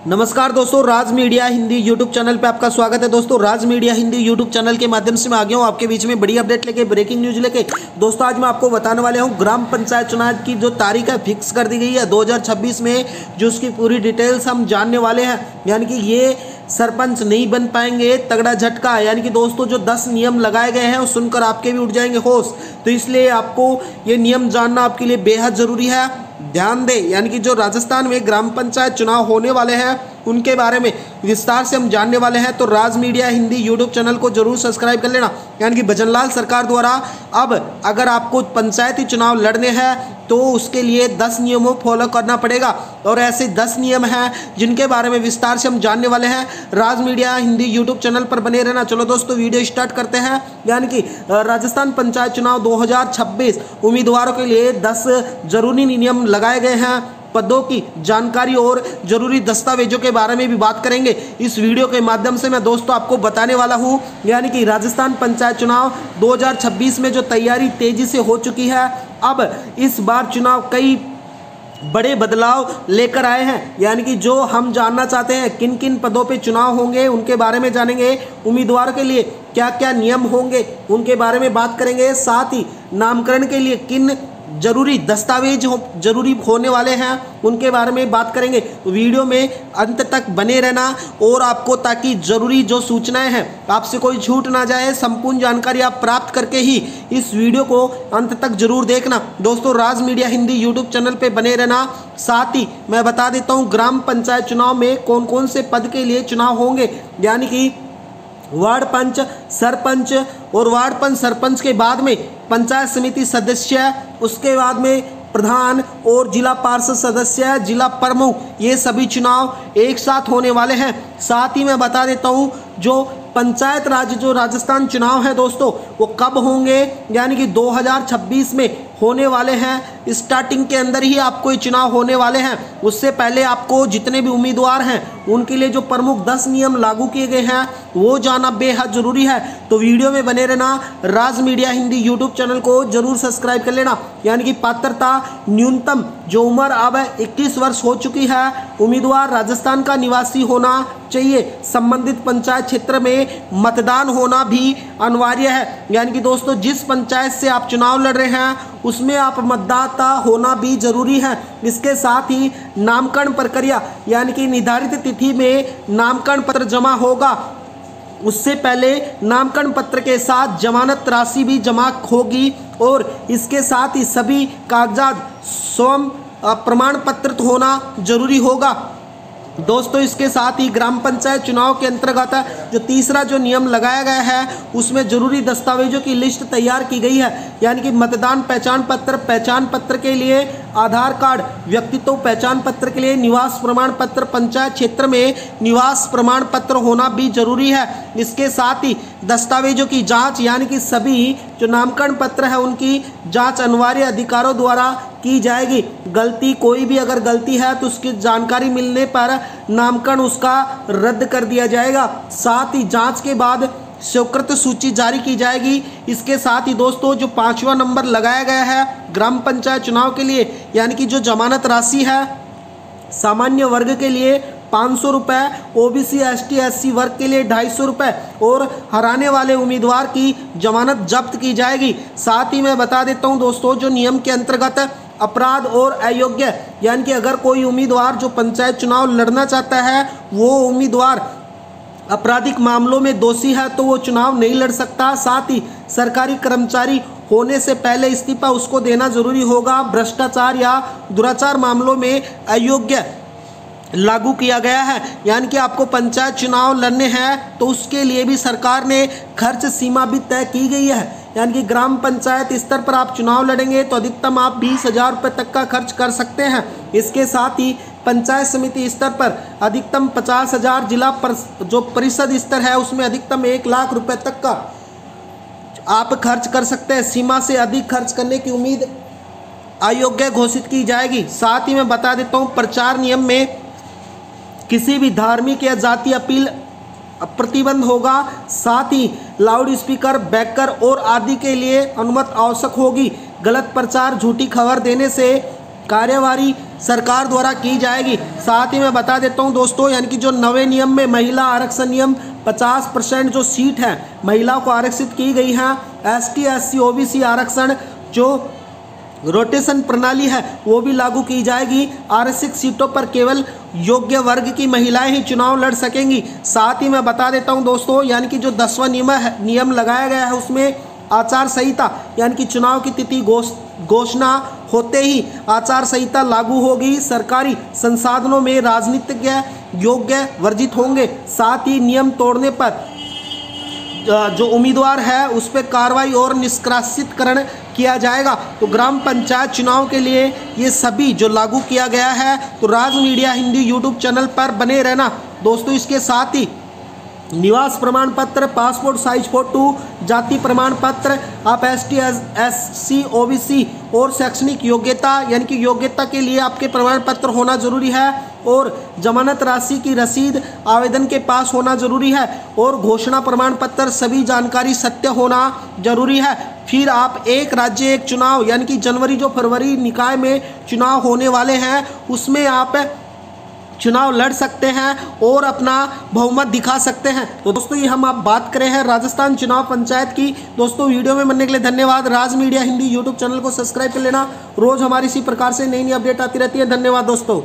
नमस्कार दोस्तों, राज media Hindi YouTube channel पे आपका स्वागत है। दोस्तों, राज मीडिया हिंदी यूट्यूब चैनल के माध्यम से मैं आ गया हूँ आपके बीच में बड़ी अपडेट लेके, ब्रेकिंग न्यूज लेके। दोस्तों, आज मैं आपको बताने वाले हूँ ग्राम पंचायत चुनाव की जो तारीख है फिक्स कर दी गई है 2026 में, जो उसकी पूरी डिटेल्स हम जानने वाले हैं। यानी कि ये सरपंच नहीं बन पाएंगे, तगड़ा झटका। यानी कि दोस्तों, जो 10 नियम लगाए गए हैं वो सुनकर आपके भी उठ जाएंगे होश। तो इसलिए आपको ये नियम जानना आपके लिए बेहद ज़रूरी है। ध्यान दें, यानी कि जो राजस्थान में ग्राम पंचायत चुनाव होने वाले हैं उनके बारे में विस्तार से हम जानने वाले हैं। तो राज मीडिया हिंदी यूट्यूब चैनल को जरूर सब्सक्राइब कर लेना। यानी कि भजनलाल सरकार द्वारा अब अगर आपको पंचायती चुनाव लड़ने हैं तो उसके लिए 10 नियमों फॉलो करना पड़ेगा, और ऐसे 10 नियम हैं जिनके बारे में विस्तार से हम जानने वाले हैं। राज मीडिया हिंदी यूट्यूब चैनल पर बने रहना। चलो दोस्तों, वीडियो स्टार्ट करते हैं। यानी कि राजस्थान पंचायत चुनाव 2026 उम्मीदवारों के लिए 10 जरूरी नियम लगाए गए हैं। पदों की जानकारी और जरूरी दस्तावेजों के बारे में भी बात करेंगे इस वीडियो के माध्यम से। मैं दोस्तों आपको बताने वाला हूं, यानी कि राजस्थान पंचायत चुनाव 2026 में जो तैयारी तेजी से हो चुकी है, अब इस बार चुनाव कई बड़े बदलाव लेकर आए हैं। यानी कि जो हम जानना चाहते हैं किन किन पदों पे चुनाव होंगे उनके बारे में जानेंगे। उम्मीदवार के लिए क्या क्या नियम होंगे उनके बारे में बात करेंगे। साथ ही नामकरण के लिए किन जरूरी दस्तावेज जरूरी होने वाले हैं उनके बारे में बात करेंगे। वीडियो में अंत तक बने रहना, और आपको ताकि जरूरी जो सूचनाएं हैं आपसे कोई छूट ना जाए, संपूर्ण जानकारी आप प्राप्त करके ही इस वीडियो को अंत तक जरूर देखना। दोस्तों, राज मीडिया हिंदी यूट्यूब चैनल पे बने रहना। साथ ही मैं बता देता हूँ ग्राम पंचायत चुनाव में कौन कौन से पद के लिए चुनाव होंगे। यानी कि वार्ड पंच, सरपंच, और वार्ड पंच सरपंच के बाद में पंचायत समिति सदस्य, उसके बाद में प्रधान और जिला पार्षद सदस्य, जिला प्रमुख, ये सभी चुनाव एक साथ होने वाले हैं। साथ ही मैं बता देता हूँ जो पंचायत राज जो राजस्थान चुनाव है दोस्तों, वो कब होंगे। यानी कि 2026 में होने वाले हैं। स्टार्टिंग के अंदर ही आपको ये चुनाव होने वाले हैं। उससे पहले आपको जितने भी उम्मीदवार हैं उनके लिए जो प्रमुख 10 नियम लागू किए गए हैं वो जानना बेहद ज़रूरी है। तो वीडियो में बने रहना। राज मीडिया हिंदी यूट्यूब चैनल को जरूर सब्सक्राइब कर लेना। यानी कि पात्रता न्यूनतम जो उम्र अब 21 वर्ष हो चुकी है, उम्मीदवार राजस्थान का निवासी होना चाहिए। संबंधित पंचायत क्षेत्र में मतदान होना भी अनिवार्य है। यानी कि दोस्तों, जिस पंचायत से आप चुनाव लड़ रहे हैं उसमें आप मतदाता होना भी जरूरी है। इसके साथ ही नामकरण प्रक्रिया, यानी कि निर्धारित तिथि में नामकरण पत्र जमा होगा, उससे पहले नामकरण पत्र के साथ जमानत राशि भी जमा होगी, और इसके साथ ही सभी कागजात स्वयं प्रमाण पत्र होना जरूरी होगा। दोस्तों, इसके साथ ही ग्राम पंचायत चुनाव के अंतर्गत जो तीसरा जो नियम लगाया गया है उसमें जरूरी दस्तावेजों की लिस्ट तैयार की गई है। यानी कि मतदान पहचान पत्र के लिए आधार कार्ड, व्यक्तित्व पहचान पत्र के लिए निवास प्रमाण पत्र, पंचायत क्षेत्र में निवास प्रमाण पत्र होना भी जरूरी है। इसके साथ ही दस्तावेजों की जांच, यानी कि सभी जो नामकरण पत्र है उनकी जांच अनिवार्य अधिकारियों द्वारा की जाएगी। गलती, कोई भी अगर गलती है तो उसकी जानकारी मिलने पर नामकरण उसका रद्द कर दिया जाएगा। साथ ही जांच के बाद स्वीकृत सूची जारी की जाएगी। इसके साथ ही दोस्तों, जो 5वां नंबर लगाया गया है ग्राम पंचायत चुनाव के लिए, यानी कि जो जमानत राशि है सामान्य वर्ग के लिए 500 रुपये, ओबीसी एसटी एससी वर्ग के लिए 250 रुपये, और हराने वाले उम्मीदवार की जमानत जब्त की जाएगी। साथ ही मैं बता देता हूं दोस्तों, जो नियम के अंतर्गत अपराध और अयोग्य, यानी कि अगर कोई उम्मीदवार जो पंचायत चुनाव लड़ना चाहता है वो उम्मीदवार आपराधिक मामलों में दोषी है तो वो चुनाव नहीं लड़ सकता। साथ ही सरकारी कर्मचारी होने से पहले इस्तीफा उसको देना जरूरी होगा। भ्रष्टाचार या दुराचार मामलों में अयोग्य लागू किया गया है। यानी कि आपको पंचायत चुनाव लड़ने हैं तो उसके लिए भी सरकार ने खर्च सीमा भी तय की गई है। यानी कि ग्राम पंचायत स्तर पर आप चुनाव लड़ेंगे तो अधिकतम आप 20,000 रुपये तक का खर्च कर सकते हैं। इसके साथ ही पंचायत समिति स्तर पर अधिकतम 50,000, जिला जो परिषद स्तर है उसमें अधिकतम 1 लाख रुपए तक का आप खर्च कर सकते हैं। सीमा से अधिक खर्च करने की उम्मीद अयोग्य घोषित की जाएगी। साथ ही मैं बता देता हूँ, प्रचार नियम में किसी भी धार्मिक या जाति अपील प्रतिबंध होगा। साथ ही लाउड स्पीकर, बैकर और आदि के लिए अनुमति आवश्यक होगी। गलत प्रचार, झूठी खबर देने से कार्यवाही सरकार द्वारा की जाएगी। साथ ही मैं बता देता हूं दोस्तों, यानी कि जो नवे नियम में महिला आरक्षण नियम 50% जो सीट है महिलाओं को आरक्षित की गई हैं। ST SC OBC आरक्षण जो रोटेशन प्रणाली है वो भी लागू की जाएगी। आरक्षित सीटों पर केवल योग्य वर्ग की महिलाएं ही चुनाव लड़ सकेंगी। साथ ही मैं बता देता हूं दोस्तों, यानी कि जो 10वां नियम लगाया गया है उसमें आचार संहिता यानी कि चुनाव की तिथि घोषणा होते ही आचार संहिता लागू होगी। सरकारी संसाधनों में राजनीतिज्ञ योग्य वर्जित होंगे। साथ ही नियम तोड़ने पर जो उम्मीदवार है उस पर कार्रवाई और निष्कासितकरण किया जाएगा। तो ग्राम पंचायत चुनाव के लिए ये सभी जो लागू किया गया है। तो राज मीडिया हिंदी यूट्यूब चैनल पर बने रहना दोस्तों। इसके साथ ही निवास प्रमाण पत्र, पासपोर्ट साइज फोटो, जाति प्रमाण पत्र, आप ST SC OBC और शैक्षणिक योग्यता यानी कि योग्यता के लिए आपके प्रमाण पत्र होना जरूरी है और जमानत राशि की रसीद आवेदन के पास होना जरूरी है और घोषणा प्रमाण पत्र सभी जानकारी सत्य होना जरूरी है। फिर आप एक राज्य एक चुनाव यानी कि जनवरी जो फरवरी निकाय में चुनाव होने वाले हैं उसमें आप चुनाव लड़ सकते हैं और अपना बहुमत दिखा सकते हैं। तो दोस्तों ये हम आप बात करें हैं राजस्थान चुनाव पंचायत की। दोस्तों वीडियो में बनने के लिए धन्यवाद। राज मीडिया हिंदी यूट्यूब चैनल को सब्सक्राइब कर लेना। रोज हमारी इसी प्रकार से नई नई अपडेट आती रहती है। धन्यवाद दोस्तों।